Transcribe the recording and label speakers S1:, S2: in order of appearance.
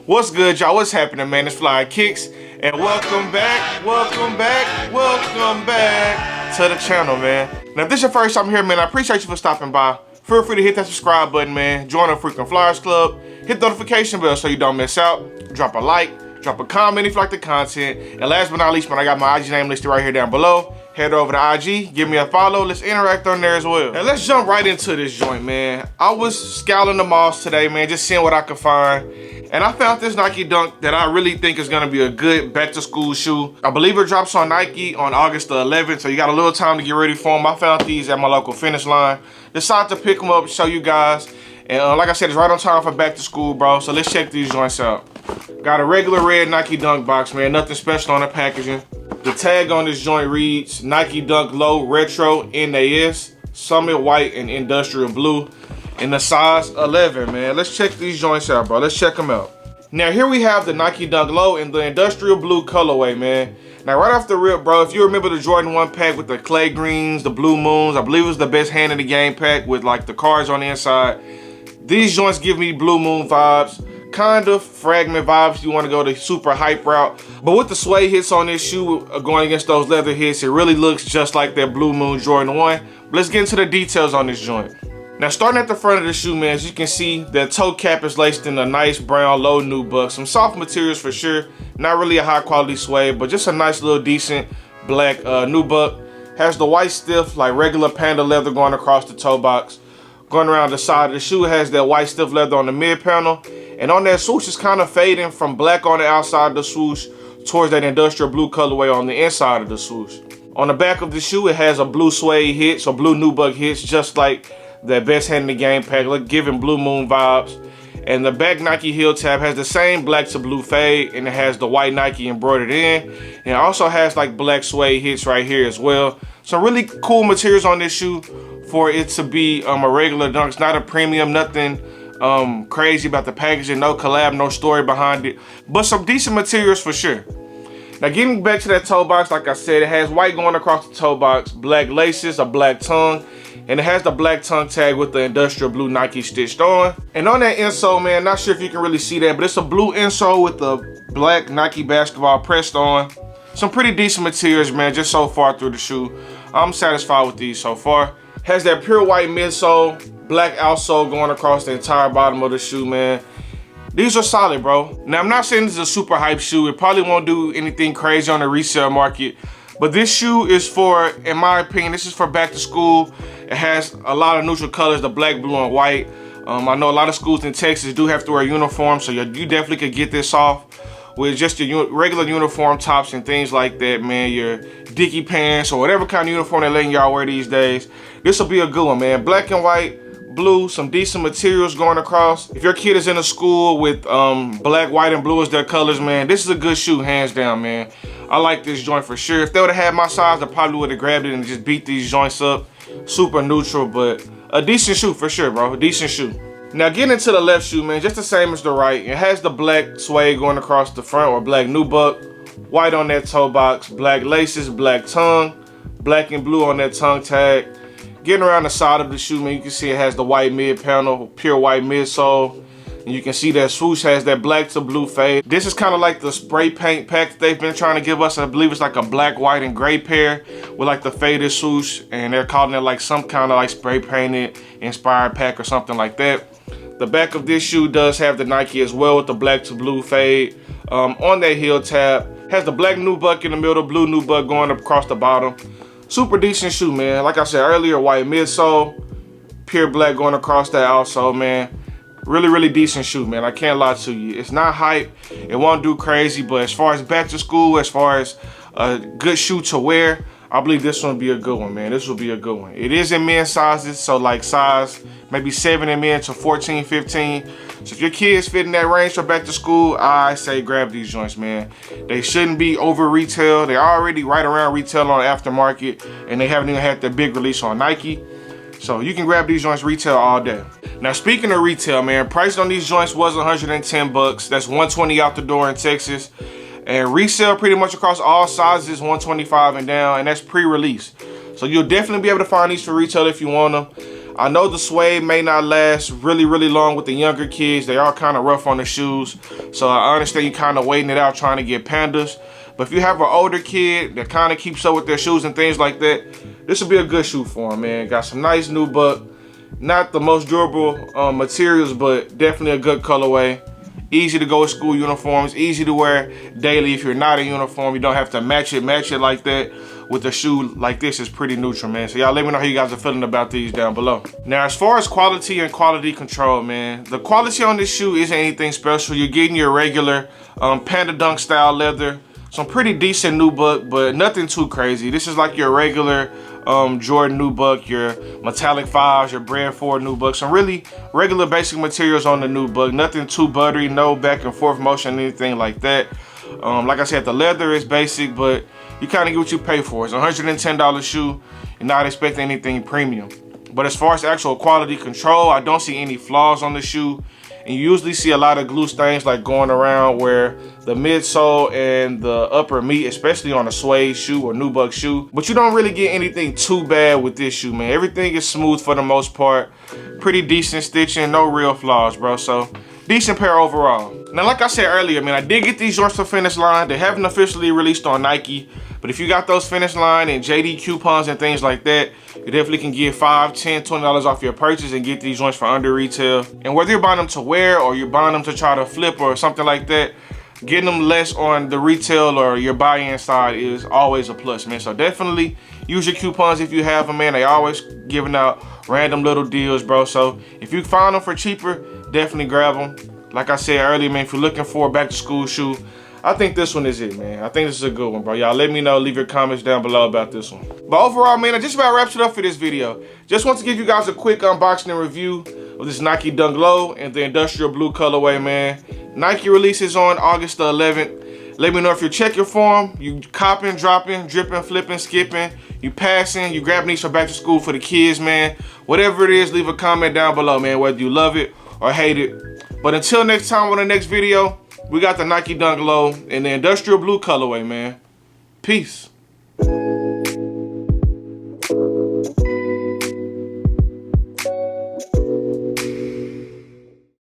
S1: What's good, y'all? What's happening, man? It's FLYEERRKicks, and welcome back to the channel, man. Now, if this is your first time here, man, I appreciate you for stopping by. Feel free to hit that subscribe button, man. Join the freaking Flyers Club. Hit the notification bell so you don't miss out. Drop a like, drop a comment if you like the content. And last but not least, man, I got my IG name listed right here down below. Head over to IG, give me a follow. Let's interact on there as well. And let's jump right into this joint, man. I was scouting the malls today, man, just seeing what I could find. And I found this Nike Dunk that I really think is gonna be a good back to school shoe. I believe it drops on Nike on August the 11th, so you got a little time to get ready for them. I found these at my local Finish Line. Decided to pick them up, show you guys. And like I said, it's right on time for back to school, bro. So let's check these joints out. Got a regular red Nike Dunk box, man. Nothing special on the packaging. The tag on this joint reads Nike Dunk Low Retro NAS, Summit White and Industrial Blue in the size 11, man. Let's check these joints out, bro. Let's check them out. Now, here we have the Nike Dunk Low in the Industrial Blue colorway, man. Now, right off the rip, bro, if you remember the Jordan 1 pack with the clay greens, the blue moons, I believe it was the best hand in the game pack with, like, the cards on the inside. These joints give me blue moon vibes. Kind of fragment vibes if you want to go the super hype route, but with the suede hits on this shoe going against those leather hits, it really looks just like that Blue Moon Jordan 1. But let's get into the details on this joint. Now, starting at the front of the shoe, man, as you can see, the toe cap is laced in a nice brown low nubuck. Some soft materials for sure, not really a high quality suede, but just a nice little decent black nubuck. Has the white stiff like regular Panda leather going across the toe box. Going around the side of the shoe, has that white stiff leather on the mid panel. And on that swoosh, it's kind of fading from black on the outside of the swoosh towards that industrial blue colorway on the inside of the swoosh. On the back of the shoe, it has a blue suede hits or blue nubuck hits, just like that best hand in the game pack, giving Blue Moon vibes. And the back Nike heel tab has the same black to blue fade, and it has the white Nike embroidered in. And it also has like black suede hits right here as well. Some really cool materials on this shoe for it to be a regular dunk. It's not a premium, nothing crazy about the packaging, no collab, no story behind it, but some decent materials for sure. Now, getting back to that toe box, like I said, it has white going across the toe box, black laces, a black tongue, and it has the black tongue tag with the industrial blue Nike stitched on. And on that insole, man, not sure if you can really see that, but it's a blue insole with the black Nike basketball pressed on. Some pretty decent materials, man, just so far through the shoe. I'm satisfied with these so far. Has that pure white midsole, black outsole going across the entire bottom of the shoe, man. These are solid, bro. Now, I'm not saying this is a super hype shoe. It probably won't do anything crazy on the resale market, but this shoe is for, in my opinion, this is for back to school. It has a lot of neutral colors, the black, blue, and white. I know a lot of schools in Texas do have to wear uniforms, so you definitely could get this off with just your regular uniform tops and things like that, man. Your Dickie pants or whatever kind of uniform they're letting y'all wear these days. This will be a good one, man. Black and white, blue, some decent materials going across. If your kid is in a school with black, white, and blue as their colors, man, this is a good shoe, hands down, man. I like this joint for sure. If they would have had my size, I probably would have grabbed it and just beat these joints up. Super neutral, but a decent shoe for sure, bro. A decent shoe. Now, getting into the left shoe, man, just the same as the right. It has the black suede going across the front, or black nubuck, white on that toe box, black laces, black tongue, black and blue on that tongue tag. Getting around the side of the shoe, man, you can see it has the white mid panel, pure white midsole. And you can see that swoosh has that black to blue fade. This is kind of like the spray paint pack that they've been trying to give us. I believe it's like a black, white, and gray pair with like the faded swoosh. And they're calling it like some kind of like spray painted inspired pack or something like that. The back of this shoe does have the Nike as well with the black to blue fade. On that heel tab, has the black nubuck in the middle, blue nubuck going across the bottom. Super decent shoe, man. Like I said earlier, white midsole, pure black going across that outsole, man. Really, really decent shoe, man. I can't lie to you. It's not hype. It won't do crazy, but as far as back to school, as far as a good shoe to wear, I believe this one will be a good one, man. This will be a good one. It is in men's sizes, so like size maybe 7 in men to 14, 15. So if your kids fit in that range for back to school, I say grab these joints, man. They shouldn't be over retail. They're already right around retail on aftermarket, and they haven't even had their big release on Nike. So you can grab these joints retail all day. Now, speaking of retail, man, price on these joints was 110 bucks. That's 120 out the door in Texas. And resale pretty much across all sizes, 125 and down, and that's pre-release. So you'll definitely be able to find these for retail if you want them. I know the suede may not last really long with the younger kids. They are kind of rough on the shoes. So I understand you kind of waiting it out trying to get Pandas. But if you have an older kid that kind of keeps up with their shoes and things like that, this would be a good shoe for them, man. Got some nice nubuck. Not the most durable materials, but definitely a good colorway. Easy to go with school uniforms, easy to wear daily. If you're not in uniform, you don't have to match it like that. With a shoe like this, is pretty neutral, man. So y'all let me know how you guys are feeling about these down below. Now, as far as quality and quality control, man, the quality on this shoe isn't anything special. You're getting your regular Panda Dunk style leather, some pretty decent nubuck, but nothing too crazy. This is like your regular Jordan nubuck, your metallic 5s, your brand 4 nubuck, some really regular basic materials on the nubuck. Nothing too buttery, no back and forth motion, anything like that. Like I said, the leather is basic, but you kind of get what you pay for. It's a $110 shoe. You're not expecting anything premium. But as far as actual quality control, I don't see any flaws on the shoe. And you usually see a lot of glue stains like going around where the midsole and the upper meet, especially on a suede shoe or nubuck shoe. But you don't really get anything too bad with this shoe, man. Everything is smooth for the most part. Pretty decent stitching, no real flaws, bro. So decent pair overall. Now, like I said earlier, man, I did get these joints for Finish Line. They haven't officially released on Nike, but if you got those Finish Line and JD coupons and things like that, you definitely can get $5, $10, $20 off your purchase and get these joints for under retail. And whether you're buying them to wear or you're buying them to try to flip or something like that, getting them less on the retail or your buy-in side is always a plus, man. So definitely use your coupons if you have them, man. They always giving out random little deals, bro. So if you find them for cheaper, definitely grab them. Like I said earlier, man, if you're looking for a back-to-school shoe, I think this one is it, man. I think this is a good one, bro. Y'all let me know. Leave your comments down below about this one. But overall, man, that just about wraps it up for this video. Just want to give you guys a quick unboxing and review of this Nike Dunk Low and the industrial blue colorway, man. Nike releases on August the 11th. Let me know if you're checking for them, you copping, dropping, dripping, flipping, skipping, you passing, you grabbing these for back to school for the kids, man. Whatever it is, leave a comment down below, man, whether you love it or hate it. But until next time on the next video, we got the Nike Dunk Low in the industrial blue colorway, man. Peace.